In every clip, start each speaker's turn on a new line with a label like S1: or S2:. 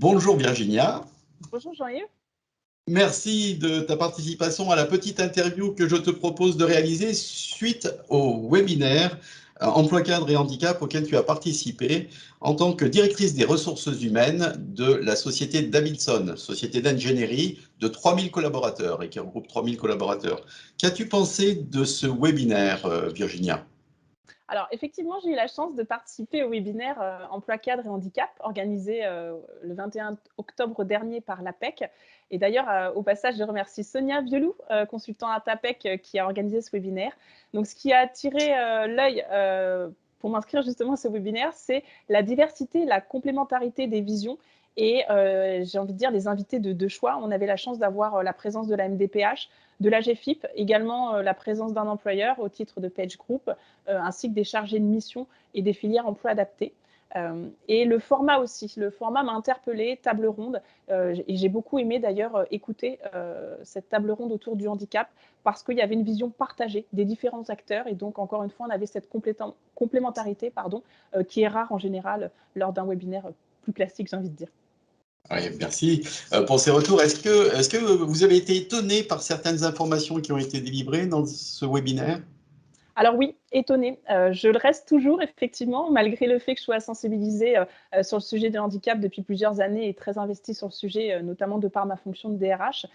S1: Bonjour Virginia.
S2: Bonjour Jean-Yves.
S1: Merci de ta participation à la petite interview que je te propose de réaliser suite au webinaire Emploi cadre et handicap auquel tu as participé en tant que directrice des ressources humaines de la société Davidson, société d'ingénierie de 3000 collaborateurs et qui regroupe 3000 collaborateurs. Qu'as-tu pensé de ce webinaire, Virginia ?
S2: Alors effectivement, j'ai eu la chance de participer au webinaire Emploi cadre et handicap organisé le 21 octobre dernier par l'APEC. Et d'ailleurs, au passage, je remercie Sonia Violou, consultant à l'APEC, qui a organisé ce webinaire. Donc ce qui a attiré l'œil pour m'inscrire justement à ce webinaire, c'est la diversité, la complémentarité des visions et j'ai envie de dire les invités de choix. On avait la chance d'avoir la présence de la MDPH, de la GFIP, également la présence d'un employeur au titre de Page Group, ainsi que des chargés de mission et des filières emploi adaptés. Et le format aussi, le format m'a interpellée, table ronde, et j'ai beaucoup aimé d'ailleurs écouter cette table ronde autour du handicap parce qu'il y avait une vision partagée des différents acteurs et donc encore une fois on avait cette complémentarité qui est rare en général lors d'un webinaire plus classique, j'ai envie de dire.
S1: Oui, merci pour ces retours. Est-ce que vous avez été étonné par certaines informations qui ont été délivrées dans ce webinaire ?
S2: Alors oui, étonnée. Je le reste toujours, effectivement, malgré le fait que je sois sensibilisée sur le sujet du handicap depuis plusieurs années et très investie sur le sujet, notamment de par ma fonction de DRH.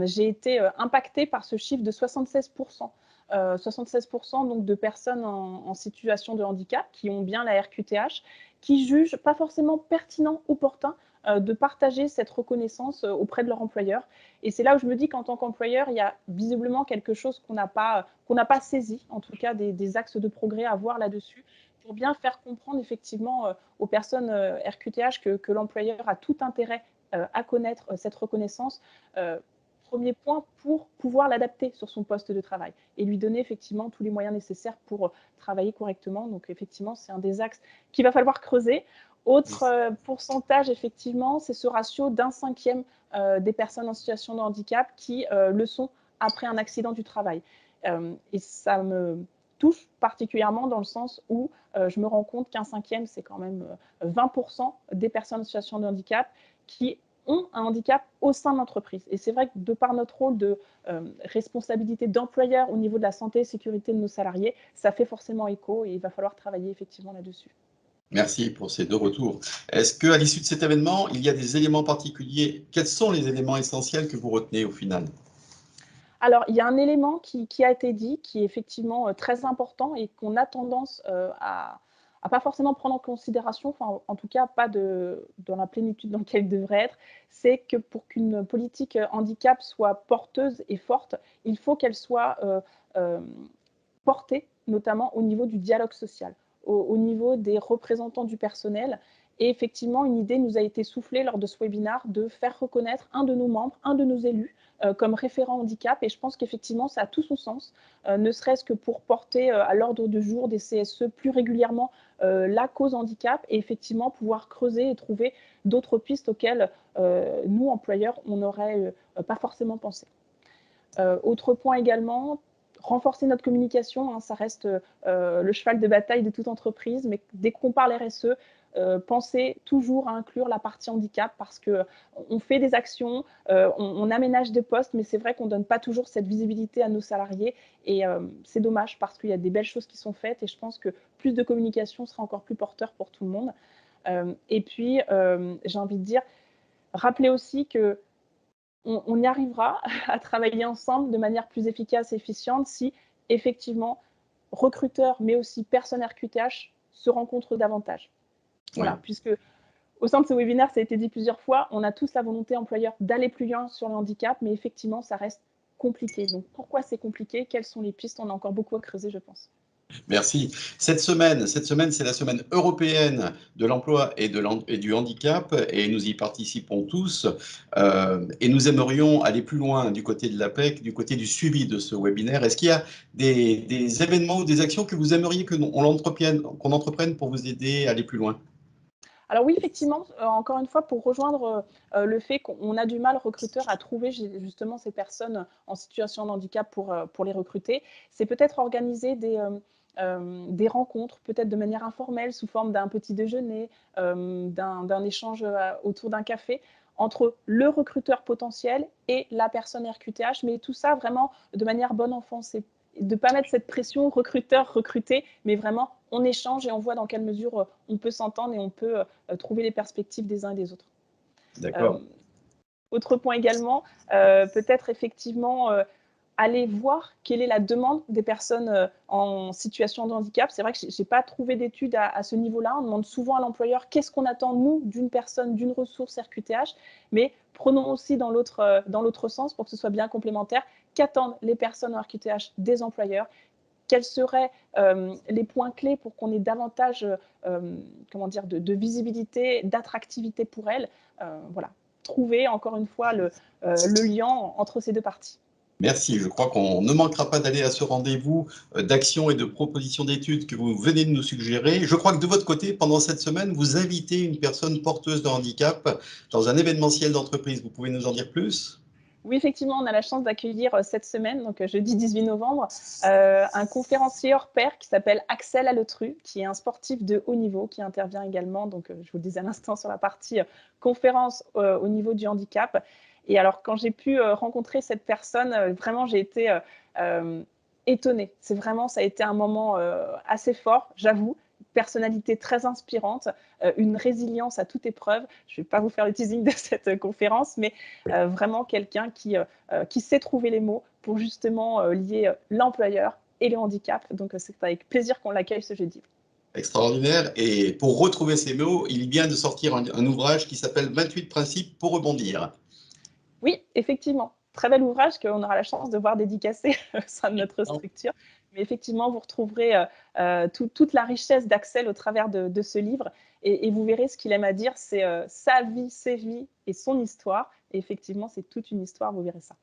S2: J'ai été impactée par ce chiffre de 76%. 76% donc de personnes en situation de handicap qui ont bien la RQTH, qui jugent pas forcément pertinent, opportun de partager cette reconnaissance auprès de leur employeur. Et c'est là où je me dis qu'en tant qu'employeur, il y a visiblement quelque chose qu'on n'a pas saisi, en tout cas des axes de progrès à voir là-dessus, pour bien faire comprendre effectivement aux personnes RQTH que l'employeur a tout intérêt à connaître cette reconnaissance. Premier point pour pouvoir l'adapter sur son poste de travail et lui donner effectivement tous les moyens nécessaires pour travailler correctement. Donc effectivement, c'est un des axes qu'il va falloir creuser. Autre pourcentage, effectivement, c'est ce ratio d'1/5 des personnes en situation de handicap qui le sont après un accident du travail. Et ça me touche particulièrement dans le sens où je me rends compte qu'1/5, c'est quand même 20% des personnes en situation de handicap qui ont un handicap au sein de l'entreprise. Et c'est vrai que de par notre rôle de responsabilité d'employeur au niveau de la santé et sécurité de nos salariés, ça fait forcément écho et il va falloir travailler effectivement là-dessus.
S1: Merci pour ces deux retours. Est-ce qu'à l'issue de cet événement, il y a des éléments particuliers? Quels sont les éléments essentiels que vous retenez au final?
S2: Alors, il y a un élément qui a été dit, qui est effectivement très important et qu'on a tendance à pas forcément prendre en considération, enfin, en tout cas pas dans la plénitude dans laquelle il devrait être, c'est que pour qu'une politique handicap soit porteuse et forte, il faut qu'elle soit euh, portée notamment au niveau du dialogue social, au niveau des représentants du personnel. Et effectivement, une idée nous a été soufflée lors de ce webinaire de faire reconnaître un de nos membres, un de nos élus, comme référent handicap. Et je pense qu'effectivement, ça a tout son sens, ne serait-ce que pour porter à l'ordre du jour des CSE plus régulièrement la cause handicap et effectivement pouvoir creuser et trouver d'autres pistes auxquelles nous, employeurs, on n'aurait pas forcément pensé. Autre point également, renforcer notre communication, hein, ça reste le cheval de bataille de toute entreprise, mais dès qu'on parle RSE, pensez toujours à inclure la partie handicap parce qu'on fait des actions, on aménage des postes, mais c'est vrai qu'on ne donne pas toujours cette visibilité à nos salariés et c'est dommage parce qu'il y a des belles choses qui sont faites et je pense que plus de communication sera encore plus porteur pour tout le monde. Et puis, j'ai envie de dire, rappelez aussi que on y arrivera à travailler ensemble de manière plus efficace et efficiente si effectivement recruteurs mais aussi personnes RQTH se rencontrent davantage. Voilà,
S1: Oui.
S2: puisque au sein de ce webinaire, ça a été dit plusieurs fois, on a tous la volonté employeur d'aller plus loin sur le handicap, mais effectivement, ça reste compliqué. Donc pourquoi c'est compliqué? Quelles sont les pistes? On a encore beaucoup à creuser, je pense.
S1: Merci. Cette semaine, c'est la semaine européenne de l'emploi et du handicap, et nous y participons tous. Et nous aimerions aller plus loin du côté de l'APEC, du côté du suivi de ce webinaire. Est-ce qu'il y a des événements ou des actions que vous aimeriez qu'on entreprenne pour vous aider à aller plus loin?
S2: Alors oui, effectivement, encore une fois, pour rejoindre le fait qu'on a du mal, recruteur, à trouver justement ces personnes en situation de handicap pour les recruter, c'est peut-être organiser des rencontres, peut-être de manière informelle, sous forme d'un petit déjeuner, d'un échange autour d'un café, entre le recruteur potentiel et la personne RQTH, mais tout ça vraiment de manière bonne enfant. C'est de ne pas mettre cette pression recruteur-recruté, mais vraiment on échange et on voit dans quelle mesure on peut s'entendre et on peut trouver les perspectives des uns et des autres.
S1: D'accord.
S2: Autre point également, peut-être effectivement aller voir quelle est la demande des personnes en situation de handicap. C'est vrai que je n'ai pas trouvé d'études à ce niveau-là. On demande souvent à l'employeur qu'est-ce qu'on attend, nous, d'une personne, d'une ressource RQTH, mais prenons aussi dans l'autre sens pour que ce soit bien complémentaire. Qu'attendent les personnes en RQTH des employeurs? Quels seraient les points clés pour qu'on ait davantage de visibilité, d'attractivité pour elles? Voilà, trouver encore une fois le lien entre ces deux parties.
S1: Merci. Je crois qu'on ne manquera pas d'aller à ce rendez-vous d'actions et de propositions d'études que vous venez de nous suggérer. Je crois que de votre côté, pendant cette semaine, vous invitez une personne porteuse de handicap dans un événementiel d'entreprise. Vous pouvez nous en dire plus?
S2: Oui, effectivement, on a la chance d'accueillir cette semaine, donc jeudi 18 novembre, un conférencier hors pair qui s'appelle Axel Alletru, qui est un sportif de haut niveau, qui intervient également, donc je vous le disais à l'instant, sur la partie conférence au niveau du handicap. Et alors, quand j'ai pu rencontrer cette personne, vraiment, j'ai été étonnée. Ça a été un moment assez fort, j'avoue. Personnalité très inspirante, une résilience à toute épreuve. Je ne vais pas vous faire le teasing de cette conférence, mais vraiment quelqu'un qui sait trouver les mots pour justement lier l'employeur et le handicap. Donc, c'est avec plaisir qu'on l'accueille ce jeudi.
S1: Extraordinaire. Et pour retrouver ces mots, il vient de sortir un ouvrage qui s'appelle 28 principes pour rebondir.
S2: Oui, effectivement. Très bel ouvrage qu'on aura la chance de voir dédicacé au sein de notre structure. Mais effectivement, vous retrouverez toute la richesse d'Axel au travers de ce livre. Et vous verrez ce qu'il aime à dire, c'est sa vie, ses vies et son histoire. Et effectivement, c'est toute une histoire, vous verrez ça.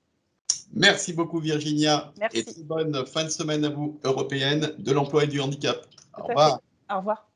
S1: Merci beaucoup Virginia.
S2: Merci.
S1: Et très bonne fin de semaine à vous, européenne de l'emploi et du handicap.
S2: Tout
S1: Au
S2: à fait.
S1: revoir.
S2: Au revoir.